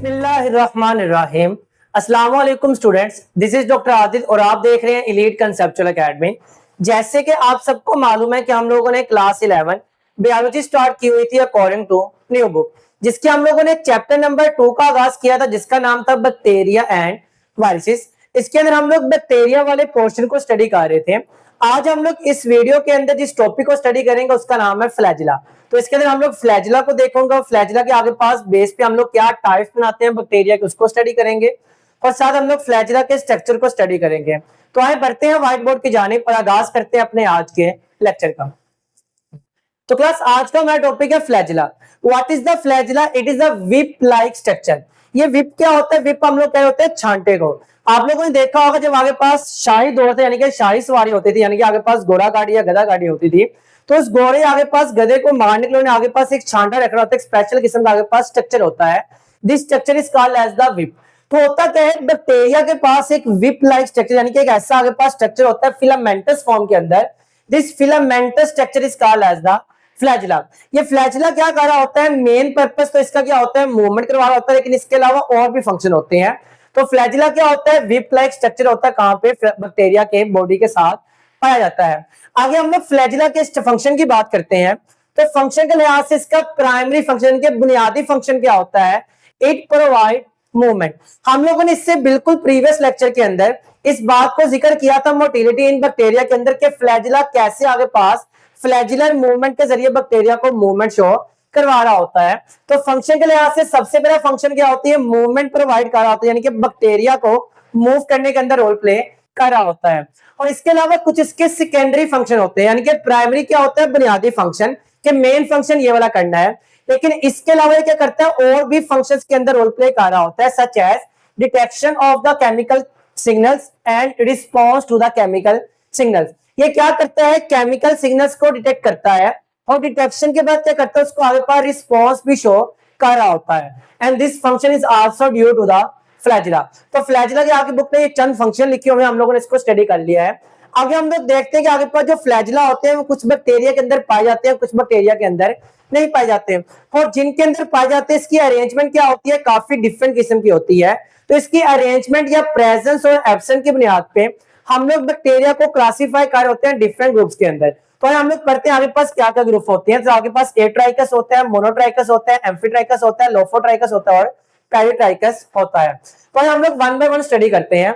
बिस्मिल्लाहिर्रहमानिर्रहीम। अस्सलाम वालेकुम students, this is doctor Adil और आप देख रहे हैं एलीट कंसेप्चुअल एकेडमी। जैसे कि आप सबको मालूम है कि हम लोगों ने क्लास 11 बायोलॉजी स्टार्ट की हुई थी अकॉर्डिंग टू न्यू बुक, जिसके हम लोगों ने चैप्टर नंबर 2 का आगाज किया था, जिसका नाम था बैक्टीरिया एंड वायरसेस। इसके अंदर हम लोग बैक्टीरिया वाले पोर्शन को स्टडी कर रहे थे। आज हम लोग इस वीडियो के अंदर जिस टॉपिक को स्टडी करेंगे उसका नाम है फ्लैजिला। तो इसके अंदर हम लोग फ्लैजिला को देखेंगे और फ्लैजिला के आगे पास बेस पे हम लोग क्या टाइप्स बनाते हैं बैक्टीरिया के उसको स्टडी करेंगे और साथ हम लोग फ्लैजिला के स्ट्रक्चर को स्टडी करेंगे। तो आइए बढ़ते हैं व्हाइट बोर्ड की जानिब और आगाज करते हैं अपने आज के लेक्चर का। तो क्लास आज का हमारा टॉपिक है flagella. What is the flagella? It is a whip like structure. ये विप क्या होता है? विप हम लोग क्या होते हैं? छांटे को। आप लोगों ने देखा होगा जब आगे पास शाही दौड़ थे यानी कि शाही सवारी होती थी, यानी कि आगे पास घोड़ा गाड़ी या गधा गाड़ी होती थी, तो उस घोड़े आगे पास गधे को मारने के लिए आगे पास एक छांटा रख रहा होता है, एक स्पेशल किस्म का आगे पास स्ट्रक्चर होता है। This structure is called as the whip. तो होता क्या है, बैक्टीरिया के पास एक विप लाइक स्ट्रक्चर यानी कि एक ऐसा आगे पास स्ट्रक्चर होता है फिलामेंटस फॉर्म के अंदर। This filamentous structure is called as the flagella. ये फ्लैजिला क्या कर रहा होता है? मेन पर्पस तो इसका क्या होता है? मूवमेंट करवा रहा होता है, लेकिन इसके अलावा और भी फंक्शन होते हैं। तो फ्लैजिला क्या होता है? विप लाइक स्ट्रक्चर होता है, कहां पे? बैक्टीरिया के बॉडी के साथ पाया जाता है। आगे हम लोग फ्लैजिला के फंक्शन की बात करते हैं। तो फंक्शन के लिहाज से इसका प्राइमरी फंक्शन के बुनियादी फंक्शन क्या होता है? It provide movement. हम लोगों ने इससे बिल्कुल प्रीवियस लेक्चर के अंदर इस बात को जिक्र किया था मोटिलिटी इन बैक्टीरिया के अंदर, के फ्लैजिला कैसे आगे पास फ्लैजिलर मूवमेंट के जरिए बैक्टीरिया को मूवमेंट शो करवा रहा होता है। तो फंक्शन के लिहाज से सबसे पहला फंक्शन क्या होती है? मूवमेंट प्रोवाइड कर रहा होता है, यानी कि बैक्टीरिया को मूव करने के अंदर रोल प्ले कर रहा होता है। और इसके अलावा कुछ इसके सेकेंडरी फंक्शन होते हैं, यानी कि प्राइमरी क्या होता है? बुनियादी फंक्शन के मेन फंक्शन ये वाला करना है, लेकिन इसके अलावा ये क्या करता है? और भी फंक्शंस के अंदर रोल प्ले कर रहा होता है, such as detection of the chemical signals and response to the chemical signals. ये क्या करता है? केमिकल सिग्नल्स को डिटेक्ट करता है और डिटेक्शन के बाद क्या करता है? उसको आगे पर रिस्पॉन्स भी शो कर रहा होता है। And this function is also due to the flagella. तो फ्लैजिला की आगे बुक में ये चंद फंक्शन लिखे हुए हैं, हम लोगों ने इसको स्टडी कर लिया है। आगे हम लोग देखते हैं कि आगे पर जो फ्लैजिला होते हैं वो कुछ बैक्टीरिया के अंदर पाए जाते हैं, कुछ बैक्टीरिया के अंदर नहीं पाए जाते हैं। और जिनके अंदर पाए जाते हैं इसकी अरेंजमेंट क्या होती है? काफी डिफरेंट किस्म की होती है। तो इसकी अरेंजमेंट या प्रेजेंस और एब्सेंट की बुनियाद पे हम लोग बैक्टीरिया को क्लासिफाई कर होते हैं डिफरेंट ग्रुप्स के अंदर। तो हम लोग पढ़ते हैं आगे पास क्या क्या ग्रुप होते हैं। तो आगे पास एट्राइकस होता है, मोनोट्राइकस होता है, एम्फीट्राइकस होता है, लोफोट्राइकस होता है और पेरिट्राइकस होता है। तो हम लोग वन बाय वन स्टडी करते हैं।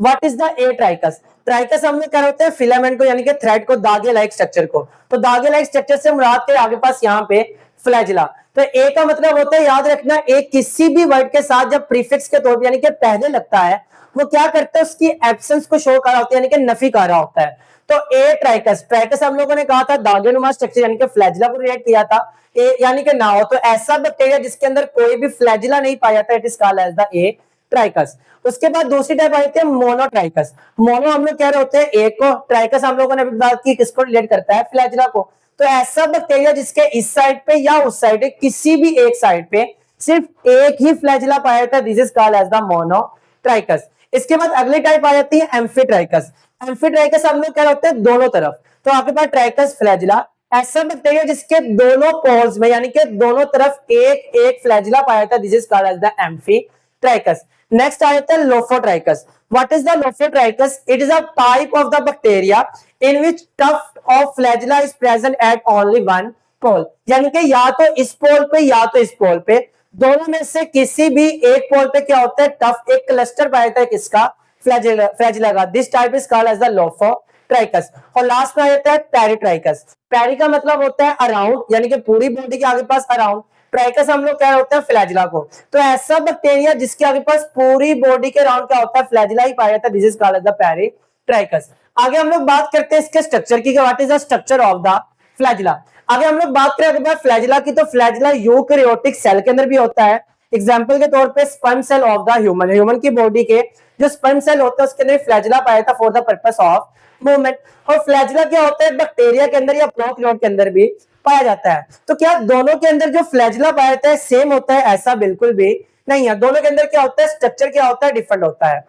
What is the atrichous? ट्राइकस हम लोग क्या होते हैं? फिलामेंट को यानी कि थ्रेड को, धागे लाइक स्ट्रक्चर को। तो धागे लाइक स्ट्रक्चर से मुराद के आगे पास यहाँ पे फ्लैजिला। तो ए का मतलब होता है, याद रखना, ए किसी भी वर्ड के साथ जब प्रीफिक्स के तौर पर यानी कि पहले लगता है वो क्या करता है? उसकी एब्सेंस को शो कर रहा होता है, यानी कि नफी कर रहा होता है। तो ए ट्राइकस, ट्राइकस हम लोगों ने कहा था धागेनुमा स्ट्रक्चर यानी कि फ्लैजिला को रिलेट किया था। ए यानी कि ना हो, तो ऐसा बैक्टीरिया जिसके अंदर कोई भी फ्लैजिला नहीं पाया जाता, it is called as the atrichous. उसके बाद दूसरी टाइप आई थी मोनोट्राइकस। मोनो हम लोग कह रहे होते हैं एक को, ट्राइकस हम लोगों ने बात की किसको रिलेट करता है? फ्लैजिला को। तो ऐसा बैक्टीरिया जिसके इस साइड पे या उस साइड पे किसी भी एक साइड पे सिर्फ एक ही फ्लैजिला पाया जाता है, this is called as the monotrichous. इसके बाद अगली टाइप आ जाती है एम्फीट्राइकस। एम्फीट्राइकस हम लोग क्या होते हैं? दोनों तरफ। तो आपके पास ट्राइकस फ्लैजिला, ऐसा बैक्टीरिया जिसके दोनों पोल्स में यानी कि दोनों तरफ एक एक फ्लैजिला पाया जाता है, this is called as the amphitrichous. Next आ जाता है lophotrichous. What is the lophotrichous? It is a type of the bacteria in which tuft of flagella is present at only one pole, यानी कि या तो इस पोल पे या तो इस पोल पे, दोनों में से किसी भी एक पोल पे क्या होता है? टफ, एक क्लस्टर पाया जाता है किसका? फ्लैजिला का। This type is called as the lophotrichous. और लास्ट में आ जाता है पेरिट्राइकस। पेरी का मतलब होता है अराउंड, यानी कि पूरी बॉडी के आगे पास अराउंड। ट्राइकस हम लोग क्या होता है? फ्लैजिला को। तो ऐसा बैक्टीरिया जिसके आगे पास पूरी बॉडी के अराउंड क्या होता है? फ्लैजिला ही पाया जाता है, this is called as the peritrichous. आगे हम लोग बात करते हैं इसके स्ट्रक्चर की, what is the structure of the flagella. आगे हम लोग बात करें फ्लैजिला की, तो फ्लैजिला यूकैरियोटिक सेल के अंदर भी होता है। एग्जांपल के तौर पे sperm cell of the human, human की बॉडी के जो स्पर्म सेल होता है उसके अंदर फ्लैजिला पाया था for the purpose of movement. और फ्लैजिला क्या होता है? बैक्टीरिया के अंदर या प्रोकैरियोट के अंदर भी पाया जाता है। तो क्या दोनों के अंदर जो फ्लैजिला पाया जाता है सेम होता है? ऐसा बिल्कुल भी नहीं है। दोनों के अंदर क्या होता है? स्ट्रक्चर क्या होता है? डिफरेंट होता है।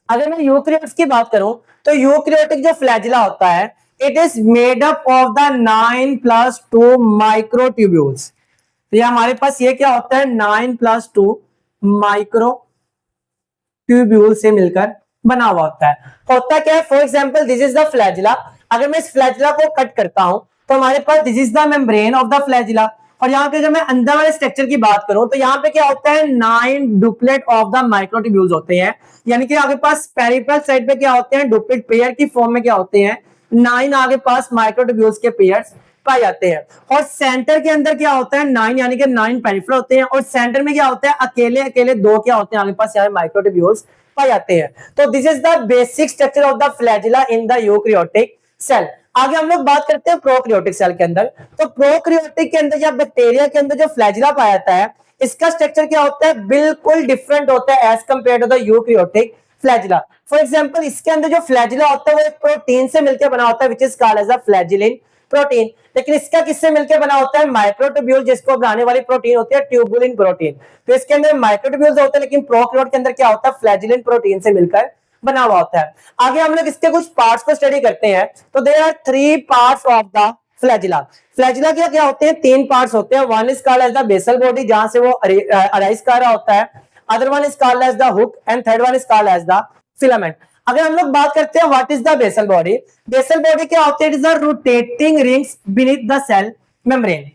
अगर मैं यूकैरियोट्स की बात करूं तो यूकैरियोटिक जो फ्लैजिला होता है, it is made up of the 9 + 2 microtubules. तो ये हमारे पास ये क्या होता है 9+2 माइक्रो ट्यूब्यूल से मिलकर बना हुआ होता है। होता क्या है, for example this is the flagella. अगर मैं इस फ्लैजिला को कट करता हूं तो हमारे पास this is the membrane of the flagella. और यहाँ पे जब मैं अंदर वाले स्ट्रक्चर की बात करूं तो यहाँ पे क्या होता है 9 डुप्लेट ऑफ द माइक्रोट्यूब्यूल्स होते हैं। यानी कि आपके पास पेरिफेरल साइड पे क्या होते हैं, डुप्लेट पेयर की फॉर्म में क्या होते हैं 9 आगे पास माइक्रोट्यूब्यूल्स के पेयर्स पाए जाते हैं। और सेंटर के अंदर क्या होता है 9, यानी कि 9 पेरिफेरल होते हैं। और सेंटर में क्या होता है अकेले अकेले 2 क्या होते हैं आगे पास यहाँ माइक्रोट्यूब्यूल्स पाए जाते हैं। तो this is the basic structure of the flagella in the eukaryotic cell. आगे हम लोग बात करते हैं प्रोकैरियोटिक सेल के अंदर। तो प्रोकैरियोटिक के अंदर या बैक्टीरिया के अंदर जो फ्लैजिला पाया जाता है इसका स्ट्रक्चर क्या होता है, बिल्कुल डिफरेंट होता है as compare to the eukaryotic flagella. For example इसके अंदर जो फ्लैजिला होता है वो एक प्रोटीन से मिलकर बना होता है which is called as the flagellin protein. लेकिन इसका किससे मिलकर बना होता है, माइक्रोट्यूब्यूल, जिसको बनाने वाली प्रोटीन होती है ट्यूबुलिन प्रोटीन। तो इसके अंदर माइक्रोट्यूब्यूल्स होते हैं, लेकिन प्रोकैरियोट के अंदर क्या होता है फ्लैजिलिन प्रोटीन से मिलकर बना हुआ होता है। आगे हम लोग इसके कुछ पार्ट्स को स्टडी करते हैं। तो there are 3 parts of the flagella. Flagella के क्या होते हैं 3 पार्ट्स होते हैं। One is called as the basal body, जहां से वो अराइज कर रहा होता है। Other one is called as the hook and third one is called as the filament. अगर हम लोग बात करते हैं what is the basal body, basal body क्या होती है, it is the rotating rings beneath the cell membrane.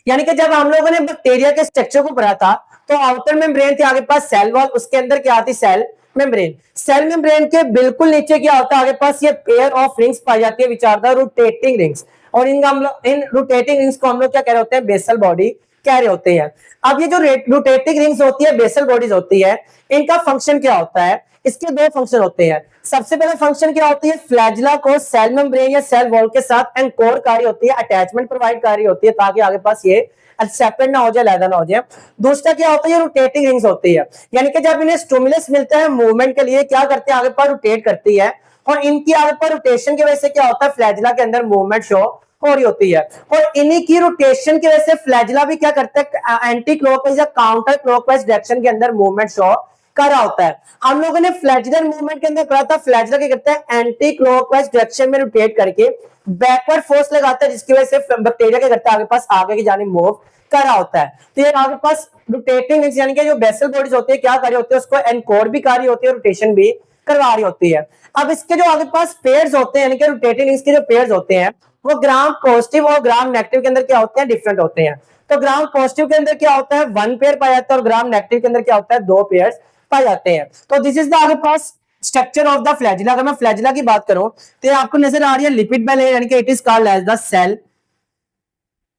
यानी कि जब हम लोगों ने बैक्टीरिया के स्ट्रक्चर को पढ़ा था तो आउटर मेम्ब्रेन थी आगे पास सेल वॉल, उसके अंदर क्या आती सेल मेम्ब्रेन। सेल मेम्ब्रेन के बिल्कुल नीचे क्या होता है आगे पास ये पेयर ऑफ रिंग्स पाई जाती है which are the rotating rings. और इन रोटेटिंग रिंग्स को हम लोग क्या कह रहे होते हैं, बेसल बॉडी कह रहे होते हैं। अब ये जो रोटेटिंग रिंग्स होती है बेसल बॉडीज होती है, इनका फंक्शन क्या होता है, इसके 2 फंक्शन होते हैं। सबसे पहला फंक्शन क्या होती है, फ्लैजिला को सेल मेम्ब्रेन या सेल वॉल के साथ एंकोर कार्य होती है, अटैचमेंट प्रोवाइड कार्य होती है ताकि आगे पास ये सेपरेट ना हो जाए, लैदा ना हो जाए। दूसरा क्या होता है, ये रोटेटिंग रिंग्स होती है। यानी कि जब इन्हें स्टिमुलस मिलता है मूवमेंट के लिए क्या करते हैं आगे पास रोटेट करती है। और इनकी आगे पर रोटेशन की वजह से क्या होता है फ्लैजिला के अंदर मूवमेंट शो हो रही होती है। और इन्हीं की रोटेशन की वजह से फ्लैजिला भी क्या करता है एंटी क्लॉकवाइज या काउंटर क्लॉकवाइज डायरेक्शन के अंदर मूवमेंट शो कर रहा होता है। हम लोगों ने फ्लैजिलर मूवमेंट के अंदर पढ़ा था फ्लैजिला क्या करता है एंटी क्लॉकवाइज डायरेक्शन में रोटेट करके बैकवर्ड फोर्स लगाता है, जिसकी वजह से बैक्टीरिया क्या करता है आगे पास आगे की जानिब मूव कर रहा होता है। तो ये आगे पास रोटेटिंग रिंग्स यानी कि जो बेसल बॉडीज होती है क्या कार्य होती है, उसको एनकोड भी कार्य होती है, रोटेशन भी करवा रही होती है। अब इसके जो आगे पास पेयर्स होते हैं यानी कि रोटेटिंग रिंग्स के जो पेयर्स होते हैं वो ग्राम पॉजिटिव और ग्राम नेगेटिव के अंदर क्या होते हैं, डिफरेंट होते हैं। तो ग्राम पॉजिटिव के अंदर क्या होता है 1 पेयर पाया जाता है और ग्राम नेगेटिव के अंदर क्या होता है 2 पेयर्स पाए जाते हैं। तो दिस इज द आगे पास स्ट्रक्चर ऑफ द फ्लैजिला। अगर मैं फ्लैजिला की बात करूं तो आपको नजर आ रही है लिपिड बेल यानी कि it is called as the cell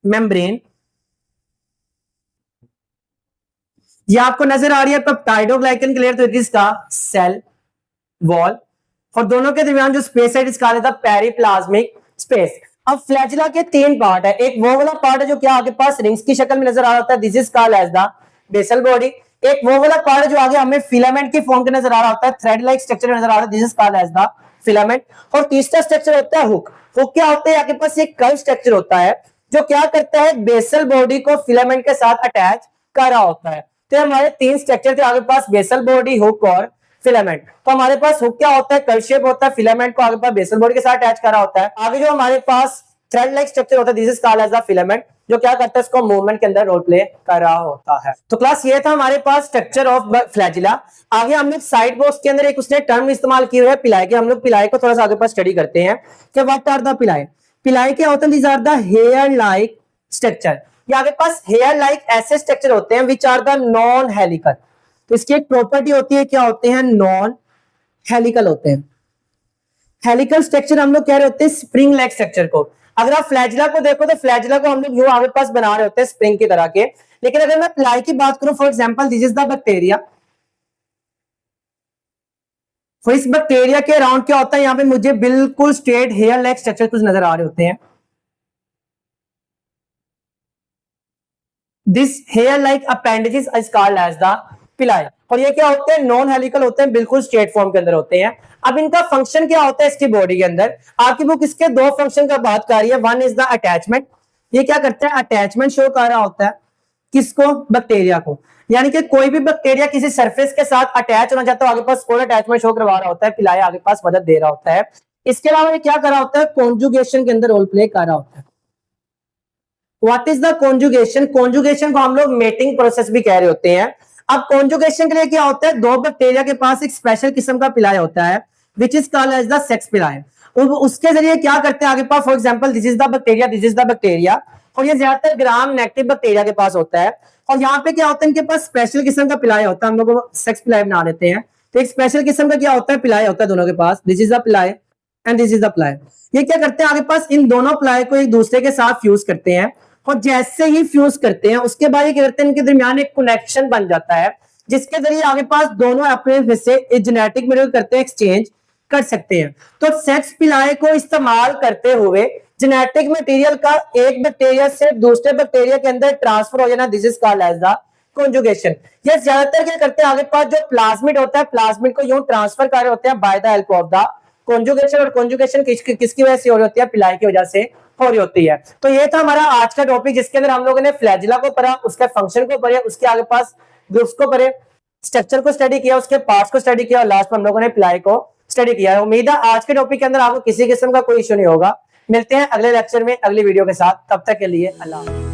membrane. ये आपको नजर आ रही है पेप्टाइडोग्लाइकन क्लियर, तो इट इज का सेल वॉल। और दोनों के दरमियान जो स्पेस है it is called the periplasmic space. अब फ्लैजिला के 3 पार्ट है। एक वो वाला पार्ट है जो क्या आगे पास रिंग्स की शक्ल में नजर आ रहा है, this is called as the basal body. एक वो वाला पार्ट है जो आगे हमें फिलामेंट की फॉर्म के नजर आ रहा होता है, थ्रेड लाइक स्ट्रक्चर नजर आ रहा है, this is called as the filament. और तीसरा स्ट्रक्चर होता है हुक। हुक क्या होता है, आपके पास एक कर्व स्ट्रक्चर होता है जो क्या करता है बेसल बॉडी को फिलामेंट के साथ अटैच कर रहा होता है। तो हमारे 3 स्ट्रक्चर थे आगे पास बेसल बॉडी, हुक और फिलामेंट। तो हमारे पास हुक क्या होता है कर्व शेप होता है, फिलामेंट को आगे पास बेसल बॉडी के साथ अटैच कर रहा होता है। आगे जो हमारे पास थ्रेड लाइक स्ट्रक्चर होता है this is called as the filament, जो क्या करता है इसको मूवमेंट के अंदर रोल प्ले कर रहा होता है। तो क्लास ये था हमारे पास स्ट्रक्चर ऑफ फ्लैजिला। आगे हम लोग साइड बॉक्स के अंदर एक उसने टर्म इस्तेमाल की हुई है पिलाई के, हम लोग पिलाई को थोड़ा सा आगे पास स्टडी करते हैं कि व्हाट आर द पिलाई। पिलाई क्या होता है, these are the hair like structure. ये आगे पास हेयर लाइक ऐसे स्ट्रक्चर होते हैं which are the non helical. तो इसकी एक प्रॉपर्टी होती है क्या होते हैं, नॉन हेलिकल होते हैं। हेलिकल स्ट्रक्चर हम लोग कह रहे होते हैं स्प्रिंग लाइक स्ट्रक्चर को। अगर आप फ्लैजिला को देखो तो फ्लैजिला को हम लोग यूं आगे पास बना रहे होते हैं स्प्रिंग की तरह के। लेकिन अगर मैं पिलाई की बात करूं for example this is the bacteria. तो इस बैक्टीरिया के अराउंड क्या होता है, यहाँ पे मुझे बिल्कुल स्ट्रेट हेयर लाइक स्ट्रक्चर कुछ नजर आ रहे होते हैं। This hair like appendages is called as the pili. और ये क्या होते हैं, नॉन हेलिकल होते हैं, बिल्कुल स्ट्रेट फॉर्म के अंदर होते हैं। अब इनका फंक्शन क्या होता है इसकी बॉडी के अंदर, आपकी बुक इसके 2 फंक्शन का बात कर रही है। वन इज द अटैचमेंट, ये क्या करता है अटैचमेंट शो कर रहा होता है किसको, बैक्टीरिया को। यानी कि कोई भी बैक्टीरिया किसी सरफेस के साथ अटैच होना चाहता है आगे पास कोई अटैचमेंट शो करवा रहा होता है, पिलाई आगे पास मदद दे रहा होता है। इसके अलावा ये क्या कर रहा होता है, कॉन्जुगेशन के अंदर रोल प्ले कर रहा होता है। What is the conjugation? Conjugation को हम लोग मेटिंग प्रोसेस भी कह रहे होते हैं। अब कॉन्जुगेशन के लिए क्या होता है, दो बैक्टीरिया के पास एक स्पेशल किस्म का पिलाय होता है which is called as the sex pili. उसके जरिए क्या करते हैं आगे पास, for example this is the bacteria, this is the bacteria, और ये ज्यादातर ग्राम नेगेटिव बैक्टीरिया के पास होता है। और यहाँ पे क्या होता है, इनके पास स्पेशल किस्म का पिलाय होता है, हम लोग सेक्स पिलाय बना लेते हैं। तो एक स्पेशल किस्म का क्या होता है, पिलाय होता है दोनों के पास, this is the pili and this is the pili. ये क्या करते हैं आगे पास, इन दोनों प्लाई को एक दूसरे के साथ फ्यूज करते हैं, और जैसे ही फ्यूज करते हैं उसके बाद ये क्या करते हैं, इनके दरमियान एक कनेक्शन बन जाता है जिसके जरिए आगे पास दोनों अपने से जेनेटिक मटेरियल करते हैं, एक्सचेंज कर सकते हैं। तो सेक्स पिलाए को इस्तेमाल करते हुए जेनेटिक मटेरियल का एक बैक्टीरिया से दूसरे बैक्टीरिया के अंदर ट्रांसफर हो जाना, this is called as the conjugation. ये ज्यादातर क्या करते हैं आगे पास, जो प्लाज्मिड होता है प्लाज्मिड को यूं ट्रांसफर कर रहे होते हैं by the help of the conjugation. और कॉन्जुगेशन किसकी वजह से हो रही होती है, पिलाई की वजह से हो रही होती है। तो ये था हमारा आज का टॉपिक जिसके अंदर हम लोगों ने फ्लैजिला को पढ़ा, उसके फंक्शन को पढ़े, उसके आगे पास ग्रुप्स को पढ़े, स्ट्रक्चर को स्टडी किया, उसके पार्ट्स को स्टडी किया, और लास्ट में हम लोगों ने पिलाई को स्टडी किया है। उम्मीद है आज के टॉपिक के अंदर आपको किसी किस्म का कोई इश्यू नहीं होगा। मिलते हैं अगले लेक्चर में अगली वीडियो के साथ, तब तक के लिए अल्लाह।